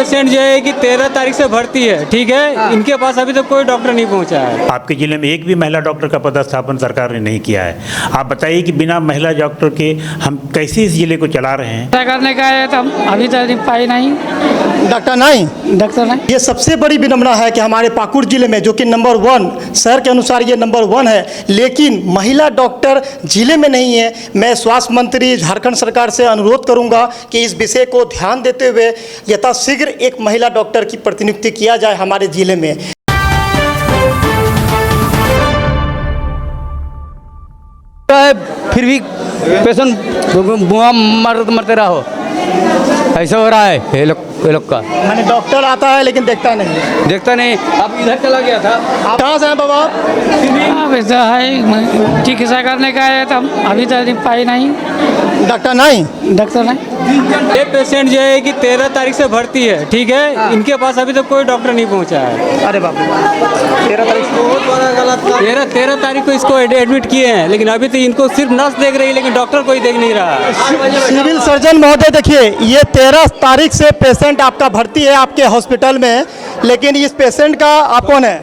Patient जो है कि 13 तारीख से भर्ती है, ठीक है। इनके पास अभी तक कोई डॉक्टर नहीं पहुंचा है। आपके जिले में एक भी महिला डॉक्टर का पदस्थापन सरकार ने नहीं किया है। आप बताइए कि बिना महिला डॉक्टर के हम कैसे इस जिले को चला रहे हैं। क्या करने का है तो अभी तक पाई नहीं डॉक्टर नहीं। ये सबसे बड़ी विडंबना है कि हमारे पाकुड़ जिले में, जो कि नंबर 1 शहर के अनुसार ये नंबर 1 है, लेकिन महिला डॉक्टर जिले में नहीं है। मैं स्वास्थ्य मंत्री झारखंड सरकार से अनुरोध करूंगा कि इस विषय को ध्यान देते हुए यथाशीघ्र एक महिला डॉक्टर की प्रतिनियुक्ति किया जाए हमारे जिले में। फिर भी पेशेंट मरते रहो, ऐसा हो रहा है ये लोग का। मैंने डॉक्टर आता है लेकिन देखता नहीं। अब इधर चला गया था। आप कहाँ से हैं बाबा? वैसा है चिकित्सा करने का है तो अभी तक पाई नहीं डॉक्टर नहीं। ये पेशेंट जो है कि 13 तारीख से भर्ती है, ठीक है। इनके पास अभी तक कोई डॉक्टर नहीं पहुंचा है। अरे बाप रे, 13 तारीख को बहुत बड़ा गलत। 13 तारीख को इसको एडमिट किए हैं, लेकिन अभी तो इनको सिर्फ नर्स देख रही है, लेकिन डॉक्टर कोई देख नहीं रहा है। सिविल सर्जन महोदय देखिए, ये 13 तारीख से पेशेंट आपका भर्ती है आपके हॉस्पिटल में, लेकिन इस पेशेंट का आप कौन है?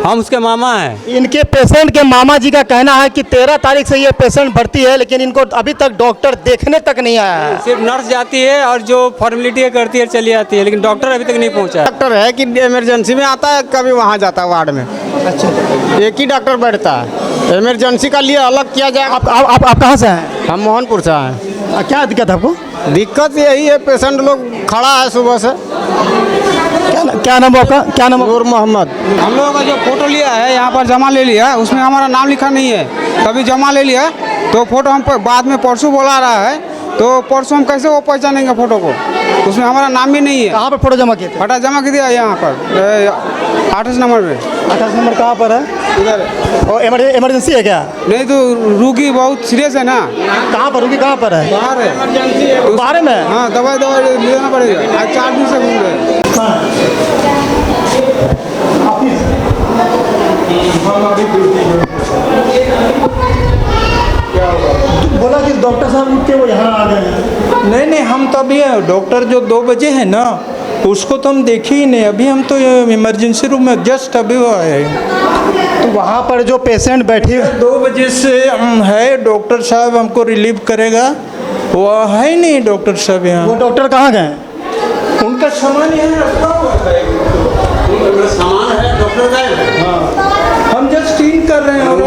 हम उसके मामा हैं। इनके पेशेंट के मामा जी का कहना है कि 13 तारीख से ये पेशेंट भर्ती है, लेकिन इनको अभी तक डॉक्टर देखने तक नहीं आया है। सिर्फ नर्स जाती है और जो फॉर्मेलिटी करती है चली जाती है, लेकिन डॉक्टर अभी तक नहीं पहुंचा है। डॉक्टर है कि इमरजेंसी में आता है, कभी वहाँ जाता है वार्ड में। अच्छा, एक ही डॉक्टर बैठता है, इमरजेंसी का लिए अलग किया जाए। आप कहाँ से हैं? हम मोहनपुर से हैं। क्या दिक्कत है आपको? दिक्कत यही है, पेशेंट लोग खड़ा है सुबह से। क्या नाम है आपका? क्या नाम? नूर मोहम्मद। हम लोगों का जो फोटो लिया है यहाँ पर जमा ले लिया, उसमें हमारा नाम लिखा नहीं है। कभी जमा ले लिया तो फोटो हम बाद में परसों बोला रहा है, तो परसों हम कैसे वो पहचानेंगे फोटो को? उसमें हमारा नाम भी नहीं है। कहाँ पर फोटो जमा किए थे? फोटो जमा कर दिया यहाँ पर 28 नंबर पे। 28 नंबर कहाँ पर है? इधर। और इमरजेंसी है क्या? नहीं तो रोगी बहुत सीरियस है ना। कहाँ पर रुकी? कहाँ पर है? बाहर है, इमरजेंसी है। बाहर में? हाँ, दवाई लेना पड़ेगा। आज 4 दिन से घूम रहे हैं। बोला कि डॉक्टर साहब उठ के वो यहाँ आ गए। नहीं, हम तो अभी डॉक्टर जो 2 बजे है ना, उसको तो हम देखे ही नहीं। अभी हम तो इमरजेंसी रूम में जस्ट अभी वो आए हैं। तो वहाँ पर जो पेशेंट बैठे 2 बजे से है, डॉक्टर साहब हमको रिलीव करेगा, वो है ही नहीं डॉक्टर साहब यहाँ। वो डॉक्टर कहाँ गए? उनका सामान यहाँ रखा हुआ है। सामान है डॉक्टर का। हम जस्ट इन कर रहे हैं और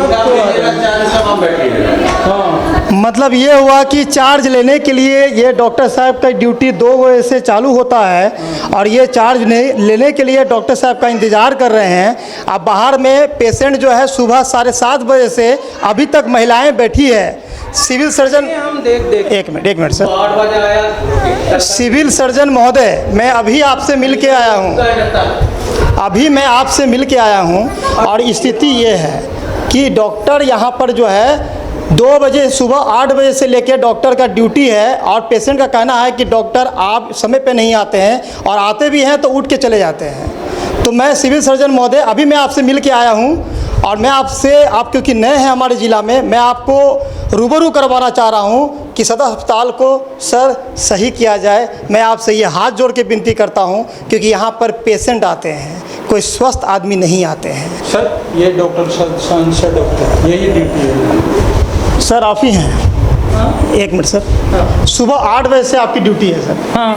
मतलब ये हुआ कि चार्ज लेने के लिए ये डॉक्टर साहब का ड्यूटी 2 बजे से चालू होता है, और ये चार्ज लेने के लिए डॉक्टर साहब का इंतज़ार कर रहे हैं। अब बाहर में पेशेंट जो है सुबह 7:30 बजे से अभी तक महिलाएं बैठी है। सिविल सर्जन, एक मिनट सर। सिविल सर्जन महोदय, मैं अभी आपसे मिल के आया हूँ, और स्थिति ये है कि डॉक्टर यहाँ पर जो है 2 बजे सुबह 8 बजे से लेकर डॉक्टर का ड्यूटी है, और पेशेंट का कहना है कि डॉक्टर आप समय पे नहीं आते हैं, और आते भी हैं तो उठ के चले जाते हैं। तो मैं सिविल सर्जन महोदय अभी मैं आपसे मिल के आया हूँ, और मैं आप क्योंकि नए हैं हमारे ज़िला में, मैं आपको रूबरू करवाना चाह रहा हूँ कि सदर अस्पताल को सर सही किया जाए। मैं आपसे ये हाथ जोड़ के विनती करता हूँ, क्योंकि यहाँ पर पेशेंट आते हैं, कोई स्वस्थ आदमी नहीं आते हैं। सर ये डॉक्टर सर डॉक्टर यही ड्यूटी है। सर आप ही हैं? एक मिनट सर। सुबह 8 बजे से आपकी ड्यूटी है सर? हाँ।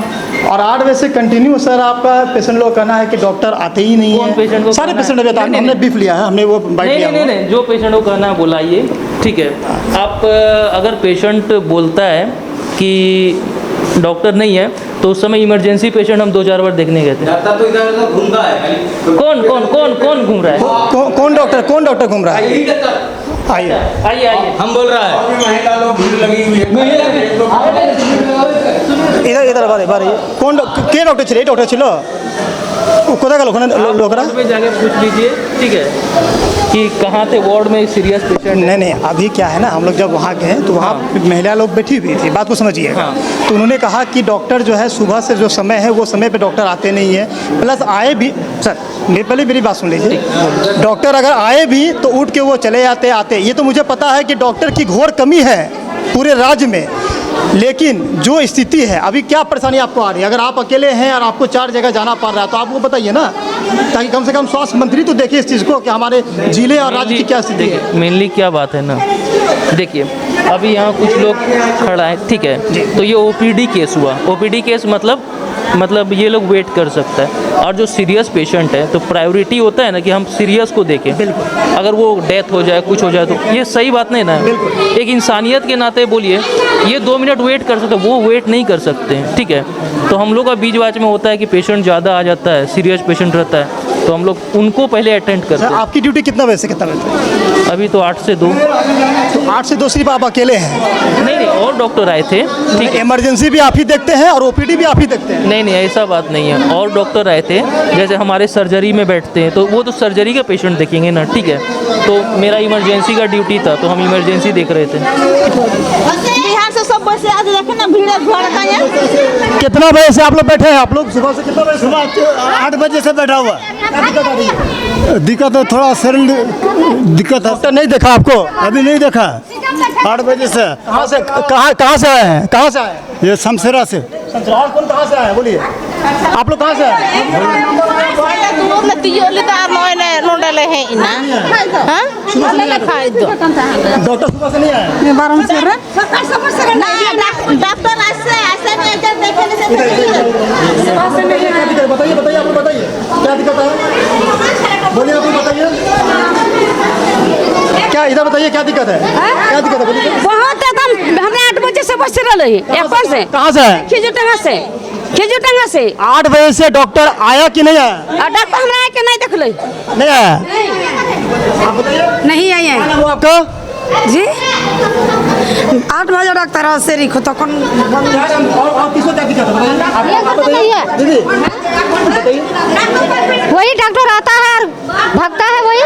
और 8 बजे से कंटिन्यू सर आपका पेशेंट लोग कहना है कि डॉक्टर आते ही नहीं है। सारे पेशेंट अभी हमने बीफ लिया है, हमने वो बाइट लिया। नहीं, जो पेशेंट को कहना है बुलाइए, ठीक है। आप अगर पेशेंट बोलता है कि डॉक्टर नहीं है, तो उस समय इमरजेंसी पेशेंट हम 2-4 बार देखने गए थे। तो इधर घूमता है। कौन घूम रहा है? कौन डॉक्टर घूम रहा है? आइए। हम बोल रहा है। महिला लोग भीड़ लगी हुई है। इधर बारे के डॉक्टर छिले? डॉक्टर छिलो कोथा का लोकरा पे जाके पूछ लीजिए, ठीक है, कि कहाँ थे वार्ड में सीरियस पेशेंट। नहीं, अभी क्या है ना, हम लोग जब वहाँ गए तो वहाँ महिला लोग बैठी हुई थी, बात को समझिए। तो उन्होंने कहा कि डॉक्टर जो है सुबह से जो समय है वो समय पे डॉक्टर आते नहीं है, प्लस आए भी सर पहले मेरी बात सुन लीजिए। डॉक्टर अगर आए भी तो उठ के वो चले आते। ये तो मुझे पता है कि डॉक्टर की घोर कमी है, पूरे राज्य में। लेकिन जो स्थिति है अभी, क्या परेशानी आपको आ रही है? अगर आप अकेले हैं और आपको 4 जगह जाना पड़ रहा है तो आप वो बताइए ना, ताकि कम से कम स्वास्थ्य मंत्री तो देखे इस चीज़ को कि हमारे जिले और राज्य की क्या स्थिति है। मेनली क्या बात है ना, देखिए अभी यहाँ कुछ लोग खड़ा है, ठीक है, तो ये ओपीडी केस हुआ। ओपीडी केस मतलब ये लोग वेट कर सकता है, और जो सीरियस पेशेंट है तो प्रायोरिटी होता है ना कि हम सीरियस को देखें। अगर वो डेथ हो जाए, कुछ हो जाए, तो ये सही बात नहीं ना। एक इंसानियत के नाते बोलिए, ये 2 मिनट वेट कर सकते, वो वेट नहीं कर सकते, ठीक है। तो हम लोग का बीच बाच में होता है कि पेशेंट ज़्यादा आ जाता है, सीरियस पेशेंट रहता है, तो हम लोग उनको पहले अटेंड करते हैं। आपकी ड्यूटी कितना बजे से कितना बजे तक? अभी तो 8 से 2। तो 8 से 2 सिर्फ आप अकेले हैं? नहीं, और डॉक्टर आए थे, ठीक है। इमरजेंसी भी आप ही देखते हैं और ओपीडी भी आप ही देखते हैं? नहीं, ऐसा बात नहीं है, और डॉक्टर आए थे, जैसे हमारे सर्जरी में बैठते हैं तो वो तो सर्जरी का पेशेंट देखेंगे ना, ठीक है। तो मेरा इमरजेंसी का ड्यूटी था, तो हम इमरजेंसी देख रहे थे। बिहार से सब बस आज देखे ना, भीड़ भड़का है। कितना बजे से आप लोग बैठे हैं? आप लोग सुबह से कितना बजे? सुबह 8 बजे से बैठा हुआ। दिक्कत आ रही है? दिक्कत है, थोड़ा शरीर दिक्कत है। डॉक्टर नहीं देखा आपको? अभी नहीं देखा, 8 बजे से। कहाँ से आए हैं? कहाँ से आए हैं? ये शमशेरा से। और कौन कहाँ से आए हैं? बोलिए, आप लोग कहाँ से आए हैं? डॉक्टर सुबह से नहीं आए? बताइए आपको, बताइए क्या दिक्कत है? बोलिए, आप बताइए क्या, इधर बताइए क्या दिक्कत है? क्या दिक्कत है? बोलिए। बहुत एकदम हमने 8 बजे से बस रही है। कहाँ से है? खिजूटंगा से 8 बजे से डॉक्टर आया कि नहीं आया? डॉक्टर हमरा आए के नहीं देख ले, नहीं आया। नहीं, आप बताइए, नहीं आए हैं। क्या नाम हुआ आपका? जी 8 बजे डॉक्टर से रिखो तो कौन क्या नाम, और किसको क्या दिक्कत है? आप बताइए दीदी, बताइए। वही डॉक्टर आता है और भागता है, वही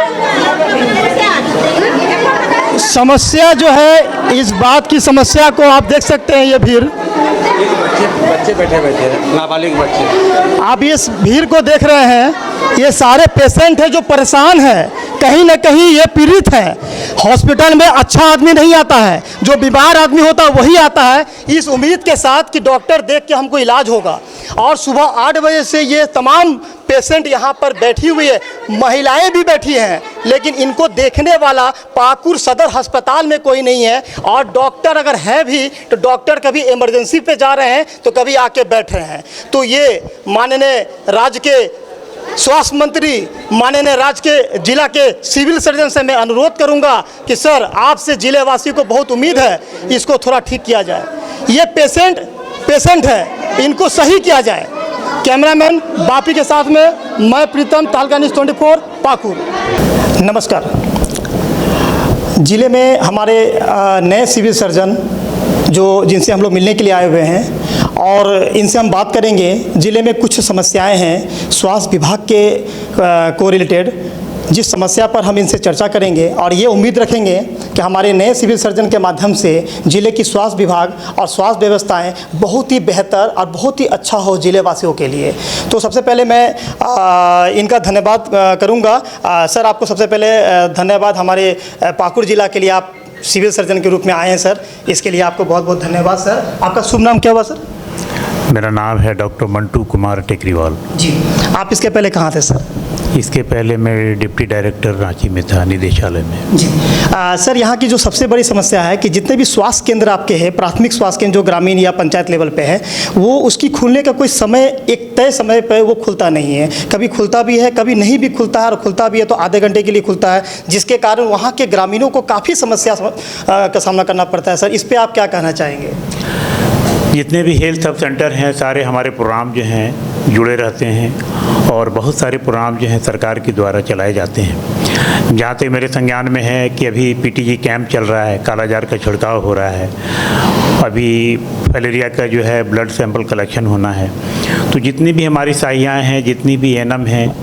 समस्या जो है, इस बात की समस्या को आप देख सकते हैं। ये भीड़, बच्चे बैठे नाबालिग बच्चे, आप इस भीड़ को देख रहे हैं, ये सारे पेशेंट हैं जो परेशान हैं, कहीं ना कहीं ये पीड़ित है। हॉस्पिटल में अच्छा आदमी नहीं आता है, जो बीमार आदमी होता है वही आता है, इस उम्मीद के साथ कि डॉक्टर देख के हमको इलाज होगा। और सुबह 8 बजे से ये तमाम पेशेंट यहाँ पर बैठी हुई है, महिलाएं भी बैठी हैं, लेकिन इनको देखने वाला पाकुड़ सदर अस्पताल में कोई नहीं है। और डॉक्टर अगर है भी तो डॉक्टर कभी इमरजेंसी पे जा रहे हैं तो कभी आके बैठ रहे हैं। तो ये माननीय राज्य के स्वास्थ्य मंत्री, माननीय राज्य के जिला के सिविल सर्जन से मैं अनुरोध करूंगा कि सर, आपसे जिले वासियों को बहुत उम्मीद है, इसको थोड़ा ठीक किया जाए। ये पेशेंट है, इनको सही किया जाए। कैमरामैन बापी के साथ में मैं प्रीतम, तहलका न्यूज़ 24 पाकुड़। नमस्कार। ज़िले में हमारे नए सिविल सर्जन जिनसे हम लोग मिलने के लिए आए हुए हैं, और इनसे हम बात करेंगे। ज़िले में कुछ समस्याएं हैं स्वास्थ्य विभाग के को रिलेटेड, जिस समस्या पर हम इनसे चर्चा करेंगे, और ये उम्मीद रखेंगे कि हमारे नए सिविल सर्जन के माध्यम से ज़िले की स्वास्थ्य विभाग और स्वास्थ्य व्यवस्थाएं बहुत ही बेहतर और बहुत ही अच्छा हो ज़िले वासियों के लिए। तो सबसे पहले मैं इनका धन्यवाद करूंगा। सर, आपको सबसे पहले धन्यवाद। हमारे पाकुड़ ज़िला के लिए आप सिविल सर्जन के रूप में आए हैं सर, इसके लिए आपको बहुत बहुत धन्यवाद सर। आपका शुभ नाम क्या हुआ सर? मेरा नाम है डॉक्टर मंटू कुमार टेकरीवाल जी। आप इसके पहले कहाँ थे सर? इसके पहले मैं डिप्टी डायरेक्टर रांची में था, निदेशालय में। जी। सर, यहाँ की जो सबसे बड़ी समस्या है कि जितने भी स्वास्थ्य केंद्र आपके हैं, प्राथमिक स्वास्थ्य केंद्र जो ग्रामीण या पंचायत लेवल पे है, वो उसकी खुलने का कोई समय, एक तय समय पर वो खुलता नहीं है। कभी खुलता भी है, कभी नहीं भी खुलता है, और खुलता भी है तो आधे घंटे के लिए खुलता है, जिसके कारण वहाँ के ग्रामीणों को काफ़ी समस्या का सामना करना पड़ता है। सर, इस पर आप क्या कहना चाहेंगे? जितने भी हेल्थ सब सेंटर हैं, सारे हमारे प्रोग्राम जो हैं जुड़े रहते हैं, और बहुत सारे प्रोग्राम जो हैं सरकार के द्वारा चलाए जाते हैं। जहाँ तक मेरे संज्ञान में है कि अभी पीटीजी कैंप चल रहा है, कालाजार का छिड़काव हो रहा है, अभी फलेरिया का जो है ब्लड सैंपल कलेक्शन होना है। तो जितनी भी हमारी सहायियाँ हैं, जितनी भी एनएम हैं,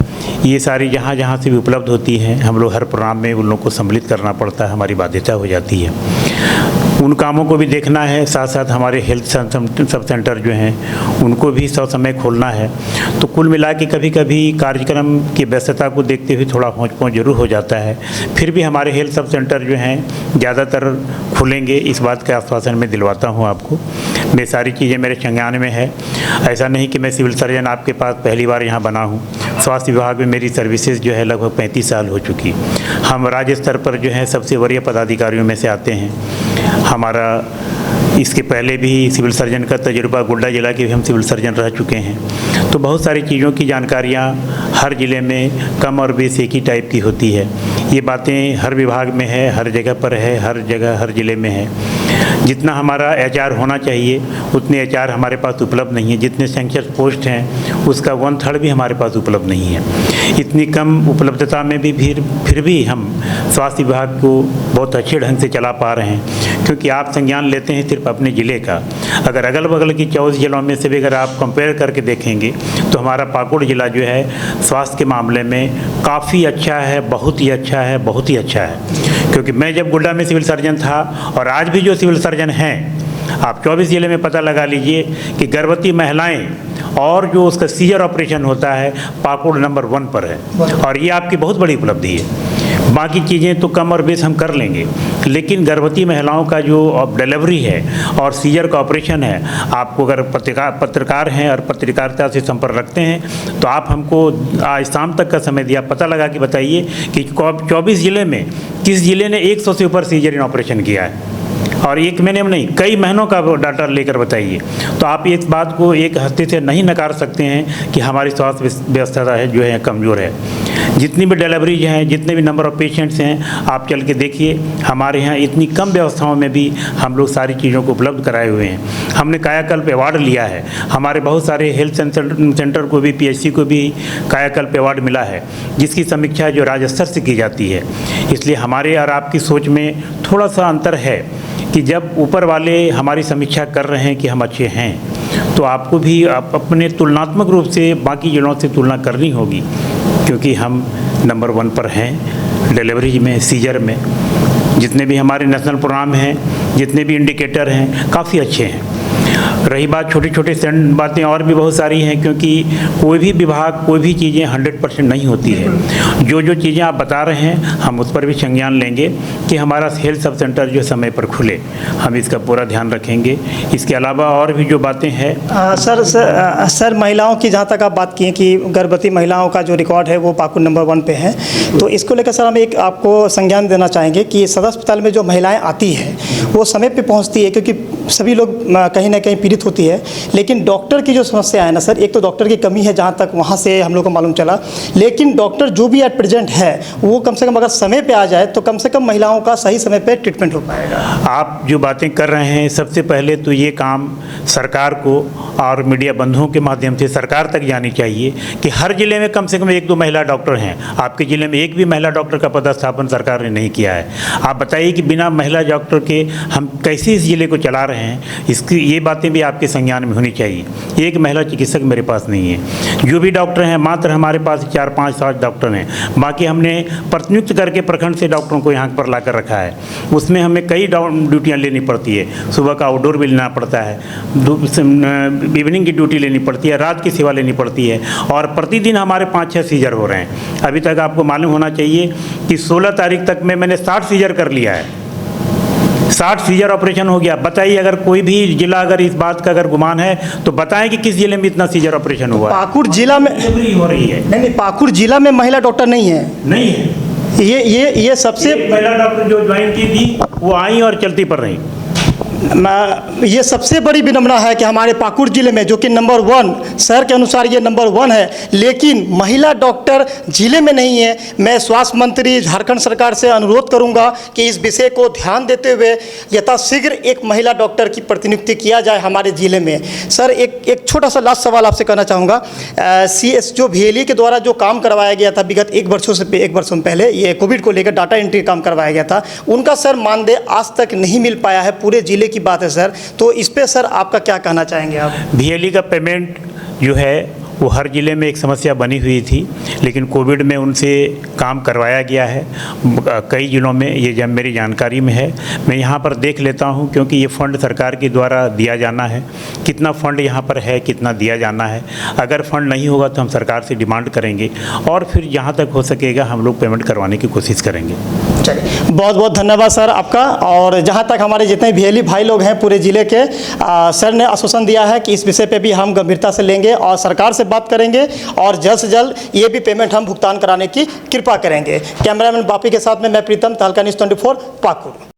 ये सारी जहाँ जहाँ से भी उपलब्ध होती हैं, हम लोग हर प्रोग्राम में उन लोगों को सम्मिलित करना पड़ता है, हमारी बाध्यता हो जाती है। उन कामों को भी देखना है, साथ साथ हमारे हेल्थ सब सेंटर जो हैं उनको भी समय खोलना है। तो कुल मिला के कभी कभी कार्यक्रम की व्यस्तता को देखते हुए थोड़ा होंच-पोंच जरूर हो जाता है। फिर भी हमारे हेल्थ सब सेंटर जो हैं ज़्यादातर खुलेंगे, इस बात का आश्वासन मैं दिलवाता हूँ आपको। मैं सारी चीज़ें मेरे संज्ञान में है। ऐसा नहीं कि मैं सिविल सर्जन आपके पास पहली बार यहाँ बना हूँ। स्वास्थ्य विभाग में मेरी सर्विसेज जो है लगभग 35 साल हो चुकी। हम राज्य स्तर पर जो है सबसे वरीय पदाधिकारियों में से आते हैं। हमारा इसके पहले भी सिविल सर्जन का तजुर्बा, गोड्डा जिला के भी हम सिविल सर्जन रह चुके हैं। तो बहुत सारी चीज़ों की जानकारियाँ हर ज़िले में कम और बेस एक ही टाइप की होती है। ये बातें हर विभाग में है, हर जगह पर है, हर जगह हर ज़िले में है। जितना हमारा एचआर होना चाहिए उतने एचआर हमारे पास उपलब्ध नहीं है। जितने सैंक्शन पोस्ट हैं उसका 1/3 भी हमारे पास उपलब्ध नहीं है। इतनी कम उपलब्धता में भी फिर भी हम स्वास्थ्य विभाग को बहुत अच्छे ढंग से चला पा रहे हैं, क्योंकि आप संज्ञान लेते हैं सिर्फ अपने ज़िले का। अगर अगल बगल की 24 जिलों में से भी अगर आप कंपेयर करके देखेंगे तो हमारा पाकुड़ ज़िला जो है स्वास्थ्य के मामले में काफ़ी अच्छा है, बहुत ही अच्छा है, बहुत ही अच्छा है। क्योंकि मैं जब गोड्डा में सिविल सर्जन था और आज भी जो सिविल सर्जन हैं, आप 24 ज़िले में पता लगा लीजिए कि गर्भवती महिलाएं और जो उसका सीजर ऑपरेशन होता है पाकुड़ नंबर 1 पर है। और ये आपकी बहुत बड़ी उपलब्धि है। बाकी चीज़ें तो कम और बेस हम कर लेंगे, लेकिन गर्भवती महिलाओं का जो डिलीवरी है और सीजर का ऑपरेशन है, आपको अगर पत्रकार हैं और पत्रकारिता से संपर्क रखते हैं तो आप हमको आज शाम तक का समय दिया, पता लगा कि बताइए कि 24 ज़िले में किस ज़िले ने 100 से ऊपर सीजरियन ऑपरेशन किया है। और एक महीने में नहीं, कई महीनों का डाटा लेकर बताइए। तो आप इस बात को एक हफ्ते से नहीं नकार सकते हैं कि हमारी स्वास्थ्य व्यवस्था है जो है कमज़ोर है। जितनी भी डिलीवरीज हैं, जितने भी नंबर ऑफ़ पेशेंट्स हैं, आप चल के देखिए हमारे यहाँ इतनी कम व्यवस्थाओं में भी हम लोग सारी चीज़ों को उपलब्ध कराए हुए हैं। हमने कायाकल्प अवार्ड लिया है। हमारे बहुत सारे हेल्थ सेंटर को भी, PHC को भी कायाकल्प अवार्ड मिला है, जिसकी समीक्षा जो राज्य स्तर से की जाती है। इसलिए हमारे और आपकी सोच में थोड़ा सा अंतर है कि जब ऊपर वाले हमारी समीक्षा कर रहे हैं कि हम अच्छे हैं, तो आपको भी अपने तुलनात्मक रूप से बाकी जिलों से तुलना करनी होगी, क्योंकि हम नंबर 1 पर हैं डिलीवरी में, सीजर में। जितने भी हमारे नेशनल प्रोग्राम हैं, जितने भी इंडिकेटर हैं, काफ़ी अच्छे हैं। रही बात छोटी छोटी बातें और भी बहुत सारी हैं, क्योंकि कोई भी विभाग, कोई भी चीज़ें 100% नहीं होती है। जो जो चीज़ें आप बता रहे हैं हम उस पर भी संज्ञान लेंगे कि हमारा हेल्थ सब सेंटर जो समय पर खुले, हम इसका पूरा ध्यान रखेंगे। इसके अलावा और भी जो बातें हैं सर महिलाओं की जहाँ तक आप बात की कि गर्भवती महिलाओं का जो रिकॉर्ड है वो पाकुड़ नंबर 1 पे है, तो इसको लेकर सर हम एक आपको संज्ञान देना चाहेंगे कि सदर अस्पताल में जो महिलाएँ आती हैं वो समय पर पहुँचती है, क्योंकि सभी लोग कहीं ना कहीं पीड़ित होती है। लेकिन डॉक्टर की जो समस्या है ना सर, एक तो डॉक्टर की कमी है जहाँ तक वहाँ से हम लोग को मालूम चला, लेकिन डॉक्टर जो भी एट प्रेजेंट है वो कम से कम अगर समय पे आ जाए तो कम से कम महिलाओं का सही समय पे ट्रीटमेंट हो पाएगा। आप जो बातें कर रहे हैं, सबसे पहले तो ये काम सरकार को और मीडिया बंधुओं के माध्यम से सरकार तक जानी चाहिए कि हर ज़िले में कम से कम 1-2 महिला डॉक्टर हैं। आपके ज़िले में एक भी महिला डॉक्टर का पदस्थापन सरकार ने नहीं किया है। आप बताइए कि बिना महिला डॉक्टर के हम कैसे इस ज़िले को चला रहे हैं, इसकी ये बातें भी आपके संज्ञान में होनी चाहिए। एक महिला चिकित्सक मेरे पास नहीं है। जो भी डॉक्टर हैं मात्र हमारे पास 4-5-7 डॉक्टर हैं, बाकी हमने प्रतिनियुक्त करके प्रखंड से डॉक्टरों को यहाँ पर ला कर रखा है। उसमें हमें कई ड्यूटियाँ लेनी पड़ती है। सुबह का आउटडोर भी लेना पड़ता है, इवनिंग की ड्यूटी लेनी पड़ती है, रात की सेवा लेनी पड़ती है, और प्रतिदिन हमारे 5-6 सीजर हो रहे हैं। अभी तक आपको मालूम होना चाहिए कि 16 तारीख तक में मैंने 60 सीजर कर लिया है। 60 सीजर ऑपरेशन हो गया। बताइए अगर कोई भी जिला अगर इस बात का अगर गुमान है तो बताएं कि किस जिले में इतना सीजर ऑपरेशन हुआ। पाकुड़ जिला में हो रही है। नहीं, पाकुड़ जिला में महिला डॉक्टर नहीं है। नहीं है। ये सबसे महिला डॉक्टर जो ज्वाइन की थी वो आई और चलती पर रही। ये सबसे बड़ी विडंबना है कि हमारे पाकुड़ जिले में, जो कि नंबर 1 शहर के अनुसार ये नंबर 1 है, लेकिन महिला डॉक्टर जिले में नहीं है। मैं स्वास्थ्य मंत्री झारखंड सरकार से अनुरोध करूंगा कि इस विषय को ध्यान देते हुए यथाशीघ्र एक महिला डॉक्टर की प्रतिनियुक्ति किया जाए हमारे जिले में। सर एक छोटा सा लास्ट सवाल आपसे कहना चाहूँगा। CS जो VLE के द्वारा जो काम करवाया गया था विगत 1 वर्षों पहले, ये कोविड को लेकर डाटा एंट्री काम करवाया गया था, उनका सर मानदेय आज तक नहीं मिल पाया है। पूरे जिले की बात है सर, तो इस पे सर आपका क्या कहना चाहेंगे आप? VLE का पेमेंट जो है वो हर ज़िले में एक समस्या बनी हुई थी, लेकिन कोविड में उनसे काम करवाया गया है कई ज़िलों में, ये जब मेरी जानकारी में है। मैं यहाँ पर देख लेता हूँ, क्योंकि ये फ़ंड सरकार के द्वारा दिया जाना है, कितना फ़ंड यहाँ पर है, कितना दिया जाना है। अगर फ़ंड नहीं होगा तो हम सरकार से डिमांड करेंगे और फिर जहाँ तक हो सकेगा हम लोग पेमेंट करवाने की कोशिश करेंगे। चलिए, बहुत बहुत धन्यवाद सर आपका। और जहाँ तक हमारे जितने भी भाई लोग हैं पूरे ज़िले के, सर ने आश्वासन दिया है कि इस विषय पे भी हम गंभीरता से लेंगे और सरकार से बात करेंगे और जल्द से जल्द ये भी पेमेंट हम भुगतान कराने की कृपा करेंगे। कैमरामैन बापी के साथ में मैं प्रीतम, तहलका न्यूज़ 24 पाकुड़।